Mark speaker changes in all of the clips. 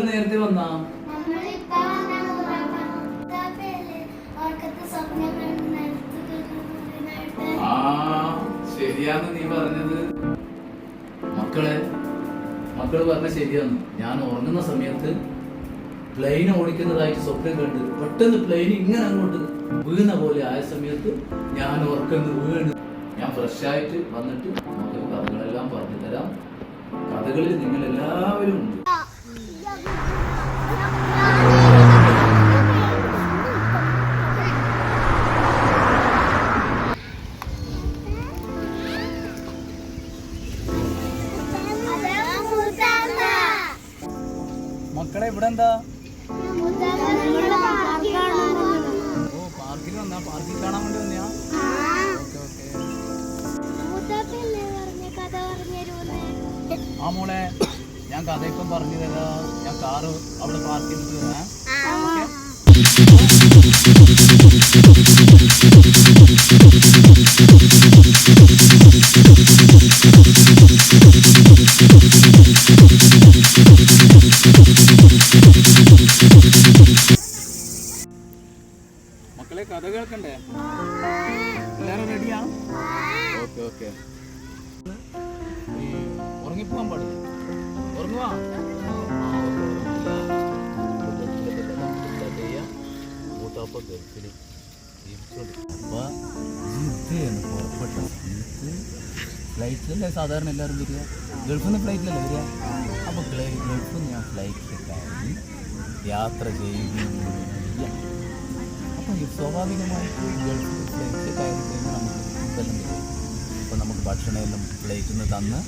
Speaker 1: നേരത്തെ വന്നാ ശരിയാന്ന് നീ പറഞ്ഞത്. മക്കള് പറഞ്ഞ ശരിയാന്ന്. ഞാൻ ഉറങ്ങുന്ന സമയത്ത് പ്ലെയിൻ ഓടിക്കുന്നതായിട്ട് സ്വപ്നം കണ്ട് പെട്ടെന്ന് പ്ലെയിൻ ഇങ്ങനെ അങ്ങോട്ട് വീണ പോലെ ആയ സമയത്ത് ഞാൻ ഉറക്കുന്നു വീണ്. ഞാൻ ഫ്രഷായിട്ട് വന്നിട്ട് നമുക്ക് കഥകളെല്ലാം പറഞ്ഞു തരാം. കഥകളിൽ നിങ്ങൾ എല്ലാവരും ഉണ്ട്. മക്കളെ ഇവിടെ എന്താ? ഓ പാർക്കിൽ വന്നാ? പാർക്കിൽ കാണാൻ വേണ്ടി വന്നയാ? ആ മോളെ, ഞാൻ കഥ ഇപ്പം പറഞ്ഞു തരാ. ഞാൻ കാറ് അവിടെ പാർക്ക് ചെയ്തിട്ട് വരാം. മക്കളെ കഥ കേൾക്കണ്ടേ? എല്ലാരും റെഡിയാ? Okay okay. ഉറങ്ങിപ്പോകാൻ പാടില്ല. ഉറങ്ങുവാ? മൂത്താപ്പ ഗൾഫിൽ പുറപ്പെട്ട സമയത്ത് ഫ്ലൈറ്റിലല്ലേ സാധാരണ എല്ലാവരും വരിക? ഗൾഫിൽ നിന്ന് ഫ്ലൈറ്റിലല്ലേ വരിക? അപ്പോൾ ഗൾഫിൽ നിന്ന് ഞാൻ ഫ്ലൈറ്റിൽ കയറി യാത്ര ചെയ്യുന്നില്ല. അപ്പോൾ സ്വാഭാവികമായിട്ട് ഗൾഫിൽ ഫ്ലൈറ്റിൽ കയറി കഴിഞ്ഞാൽ നമുക്ക് ഫുഡെല്ലാം വരും. അപ്പോൾ നമുക്ക് ഭക്ഷണമെല്ലാം ഫ്ലൈറ്റിൽ നിന്ന് തന്ന്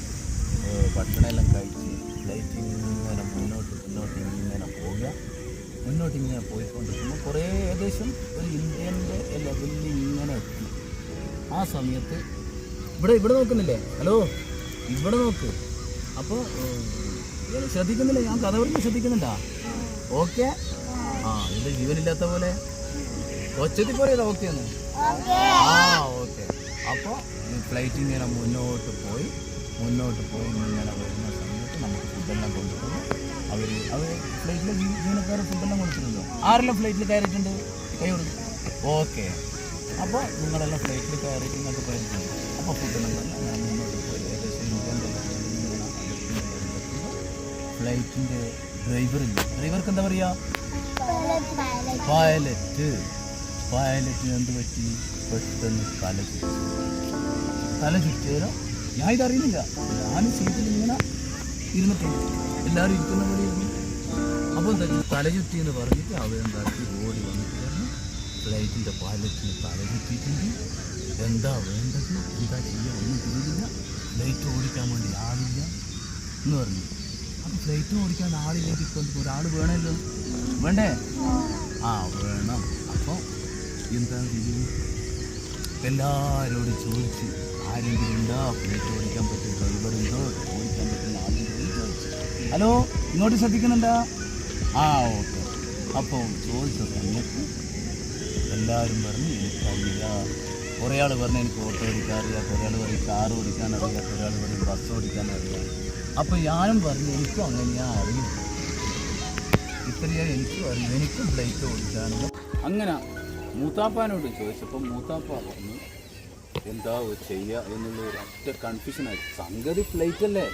Speaker 1: ഭക്ഷണമെല്ലാം കഴിച്ച് ഫ്ലൈറ്റ് ഇങ്ങനെ മുന്നോട്ട് ഇങ്ങനെ പോയിക്കൊണ്ടിരിക്കുമ്പോൾ കുറേ ഏകദേശം ഒരു ഇന്ത്യൻ്റെ ലെവലിൽ ഇങ്ങനെ എത്തി. ആ സമയത്ത് ഇവിടെ നോക്കുന്നില്ലേ? ഹലോ, ഇവിടെ നോക്ക്. അപ്പോൾ ശ്രദ്ധിക്കുന്നില്ല? ഞാൻ കഥ പറഞ്ഞ് ശ്രദ്ധിക്കുന്നില്ല? ഓക്കെ. ഇത് ജീവനില്ലാത്ത പോലെ ഒച്ചത്തിൽ പോലെയതാ? ഓക്കെ എന്ന്? ഓക്കെ. അപ്പോൾ ഫ്ലൈറ്റ് ഇങ്ങനെ മുന്നോട്ട് പോയി ഇങ്ങനെ വരുന്ന സമയത്ത് നമുക്ക് ഫുഡെല്ലാം കൊണ്ടുപോകും. അവർ ഫ്ലൈറ്റിലെ ജീവനക്കാർ ഫുഡെല്ലാം കൊടുത്തിട്ടുണ്ടോ? ആരെല്ലാം ഫ്ലൈറ്റിൽ കയറിയിട്ടുണ്ട്? കൈ കൊടുക്കും. ഓക്കെ. അപ്പോൾ നിങ്ങളെല്ലാം ഫ്ലൈറ്റിൽ കയറിയിട്ട് നിങ്ങൾക്ക് പരിചയം. അപ്പോൾ ഫുഡെല്ലാം തന്നെ ഞാൻ മുന്നോട്ട് പോയി ഏകദേശം ഫ്ലൈറ്റിൻ്റെ ഡ്രൈവർക്ക് എന്താ പറയുക? പൈലറ്റിന് എന്ത് പറ്റി? പെട്ടെന്ന് തല ചുറ്റിയാലോ? ഞാൻ ഇതറിയുന്നില്ല. ഞാൻ സീറ്റിൽ ഇങ്ങനെ ഇരുന്നിട്ടുണ്ട്, എല്ലാവരും ഇരിക്കുന്ന പോലെ ഇരുന്നു. അപ്പോൾ എന്താ തല ചുറ്റി എന്ന് പറഞ്ഞിട്ട് അവരെന്താക്കി ഓടി വന്നിട്ട് പറഞ്ഞു, ഫ്ലൈറ്റിൻ്റെ പൈലറ്റിന് തല ചുറ്റിയിട്ടുണ്ട്, എന്താ വേണ്ടത്, എന്താ ചെയ്യുക, ഒന്നും ചെയ്തില്ല, ഫ്ലൈറ്റ് ഓടിക്കാൻ വേണ്ടി ആളില്ല എന്ന് പറഞ്ഞു. അപ്പോൾ ഫ്ലൈറ്റ് ഓടിക്കാൻ ആളില്ലെങ്കിൽ ഇപ്പം ഒരാൾ വേണമല്ലോ, വേണ്ടേ? വേണം. അപ്പോൾ എന്താ ചെയ്യും? എല്ലാവരോടും ചോദിച്ച് ആരെങ്കിലും ഉണ്ടോ ഫ്ലൈറ്റ് ഓടിക്കാൻ പറ്റും, ഡ്രൈവറുണ്ടോ, ഓടിക്കാൻ പറ്റുന്ന ആരെങ്കിലും ചോദിച്ചു. ഹലോ, ഇങ്ങോട്ട് ശ്രദ്ധിക്കുന്നുണ്ടോ? ഓക്കെ. അപ്പോൾ ചോദിച്ച സമയത്ത് എല്ലാവരും പറഞ്ഞ് എനിക്കറിയില്ല. കുറേ ആൾ പറഞ്ഞ് എനിക്ക് ഓട്ടോ ഓടിക്കാൻ അറിയാം, കുറേ ആൾ പറയും കാർ ഓടിക്കാൻ അറിയാം, കുറേ ആൾ പറയും ബസ് ഓടിക്കാൻ അറിയാം. അപ്പോൾ ഞാനും പറഞ്ഞു എനിക്കും അങ്ങനെയാ അറിയും, ഇത്രയാ എനിക്കും അറിയും, എനിക്കും ഫ്ലൈറ്റ് ഓടിക്കാനുള്ള. അങ്ങനെ മൂത്താപ്പാനോട് ചോദിച്ചപ്പോൾ മൂത്താപ്പ പറഞ്ഞു എന്താ ചെയ്യുക എന്നുള്ള ഒരു ഒറ്റ കൺഫ്യൂഷനായി. സംഗതി ഫ്ലൈറ്റ് അല്ലേ,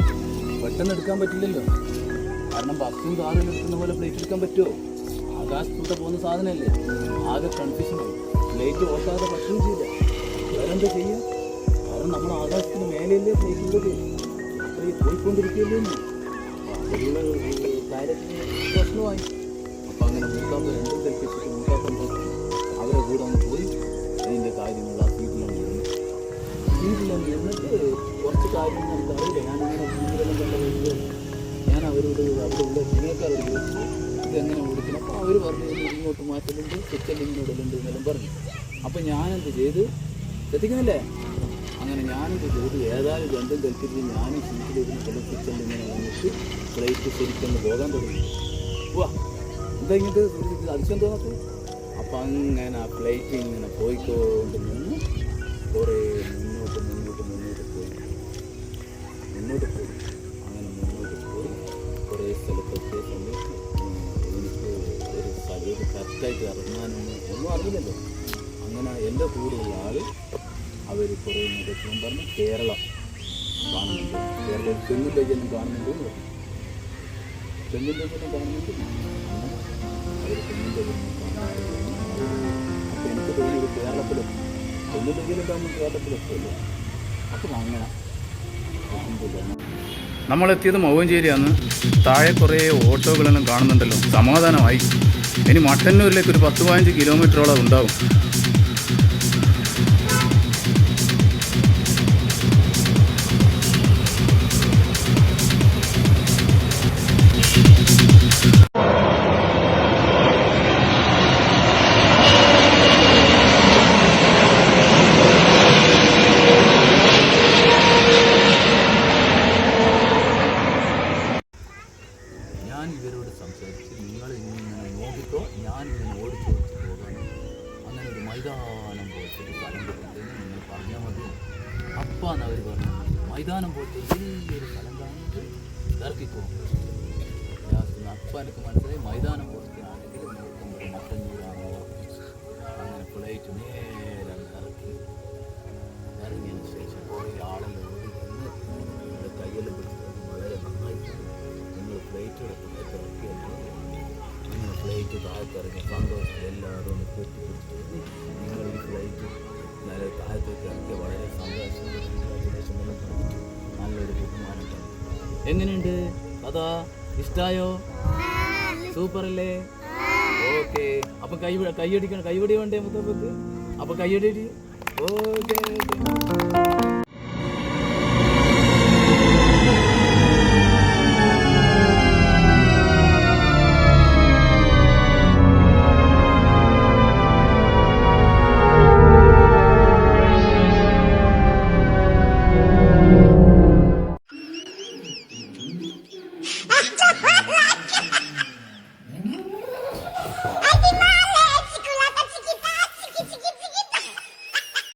Speaker 1: പെട്ടെന്ന് എടുക്കാൻ പറ്റില്ലല്ലോ. കാരണം ബസ്സും കാറും എടുക്കുന്ന പോലെ ഫ്ലൈറ്റ് എടുക്കാൻ പറ്റുമോ? ആകാശത്തൂടെ പോകുന്ന സാധനമല്ലേ. ആകെ കൺഫ്യൂഷനായി. ഫ്ലൈറ്റ് ഓട്ടാതെ പറ്റുകയും ചെയ്യില്ല. വേറെ എന്താ ചെയ്യുക? കാരണം നമ്മൾ ആകാശത്തിന് മേലെയല്ലേ ഫ്ലൈറ്റ് ഉള്ളത്, അത്രയും പോയിക്കൊണ്ടിരിക്കുകയല്ലേ. അതിലുള്ള കാര്യത്തിന് പ്രശ്നമായി. അപ്പം അങ്ങനെ മൂത്താപ്പ രണ്ടും കൽപ്പിച്ചിട്ട് മൂത്താപ്പൻ അവരെ കൂടെ ഒന്ന് പോയി അതിൻ്റെ കാര്യങ്ങൾ ആ സീറ്റിലാണ് എന്നിട്ട് കുറച്ച് കാര്യങ്ങൾ നമുക്ക് അറിയില്ല. ഞാനിങ്ങനെ ജീവിതം കണ്ടത് ഞാൻ അവരോട് അവിടെ ഉള്ള ജനക്കാരോട് ചോദിച്ചു ഇതെങ്ങനെ ഓടിക്കണം. അപ്പോൾ അവർ പറഞ്ഞു ഇങ്ങോട്ട് മാറ്റലുണ്ട്, കിച്ചൻ ഇങ്ങോട്ടിലുണ്ട് എന്നെല്ലാം പറഞ്ഞു. അപ്പോൾ ഞാനെന്ത് ചെയ്ത് ശ്രദ്ധിക്കുന്നില്ലേ? അങ്ങനെ ഞാനെന്ത് ചെയ്ത് ഏതായാലും രണ്ടും കൽപ്പിച്ച് ഞാനും സീറ്റിലിരുന്ന് ചില കിച്ചണിൽ ഇങ്ങനെ വന്നിട്ട് ഫ്ലൈറ്റ് ശരിക്കൊന്ന് പോകാൻ തുടങ്ങി. എന്താ ഇങ്ങോട്ട് അതിശയം തോന്നത്ത്? അപ്പം അങ്ങനെ ആ ഫ്ലൈറ്റ് ഇങ്ങനെ പോയിക്കൊണ്ട് നിന്ന് കുറേ മുന്നോട്ട് പോയി അങ്ങനെ മുന്നോട്ട് പോയി ഒന്നും അറിയില്ലല്ലോ. അങ്ങനെ എൻ്റെ കൂടെയുള്ള ആൾ അവർ കുറേ നിരക്കും പറഞ്ഞ് കേരളം കാണുന്നുണ്ട്, കേരളത്തിൽ തെങ്ങും തയ്യലും കാണുന്നുണ്ട് എന്ന് പറഞ്ഞു. തെങ്ങും തയ്യലും കാണുന്നുണ്ട്, അങ്ങനെ അവർ തെങ്ങും തയ്യലും കാണുന്നുണ്ട്. അപ്പോൾ എനിക്ക് തോന്നിയത് കേരളത്തിലും തെങ്ങും തയ്യലും കാണുമ്പോൾ കേരളത്തിലെത്തുമല്ലോ. അപ്പം അങ്ങനെ നമ്മളെത്തിയത് മൗവഞ്ചേരിയാണ്. താഴെ കുറേ ഓട്ടോകളെല്ലാം കാണുന്നുണ്ടല്ലോ, സമാധാനമായി. ഇനി മട്ടന്നൂരിലേക്ക് ഒരു 10-15 കിലോമീറ്ററോളം ഉണ്ടാവും. ഞാൻ ഇവരോട് സംസാരിച്ച് നിങ്ങൾ ഇങ്ങനെ നോക്കിക്കോ, ഞാൻ ഇങ്ങനെ ഓടിച്ചു പോകാനും അങ്ങനെ ഒരു മൈതാനം പോലത്തെ ഒരു സ്ഥലം കിട്ടുന്നതെന്ന് നിങ്ങൾ പറഞ്ഞാൽ മതി. അപ്പാന്ന് അവർ പറഞ്ഞു, മൈതാനം പോലത്തെ വലിയൊരു സ്ഥലം കാണുന്നത് ഇറക്കിക്കോ. അപ്പം എനിക്ക് മനസ്സിലായി മൈതാനം പോലത്തെ ആണെങ്കിൽ നോക്കുമ്പോൾ മട്ടന്നൂരാണോ. അങ്ങനെ ഫ്ലൈറ്റ് നേരെ ഇറക്കി. ഇറങ്ങിയതിന് ശേഷം കുറേ ആളെല്ലാം ഓടി വന്ന് എൻ്റെ കയ്യെല്ലാം പിടിച്ചത് വളരെ നന്നായിട്ട് ഫ്ലൈറ്റ് ഇറക്കിയപ്പോൾ നിങ്ങൾ ഫ്ലൈറ്റ് താഴത്തിറങ്ങി സന്തോഷത്തിൽ എല്ലാവരും ഒന്ന് കെട്ടിപ്പിടിച്ചിട്ട് നിങ്ങൾ ഈ ഫ്ലൈറ്റ് നല്ല താഴത്തേക്ക് ഇറക്കിയ വളരെ സന്തോഷം നല്ലൊരു ബഹുമാനം തന്നെ. എങ്ങനെയുണ്ട് കഥ? ഇഷ്ടമായോ? സൂപ്പറല്ലേ? ഓക്കെ. അപ്പം കൈയടിക്കണം, കൈയടി വേണ്ടേ മുത്തപ്പക്ക്? അപ്പം കൈയടി. ഓക്കെ.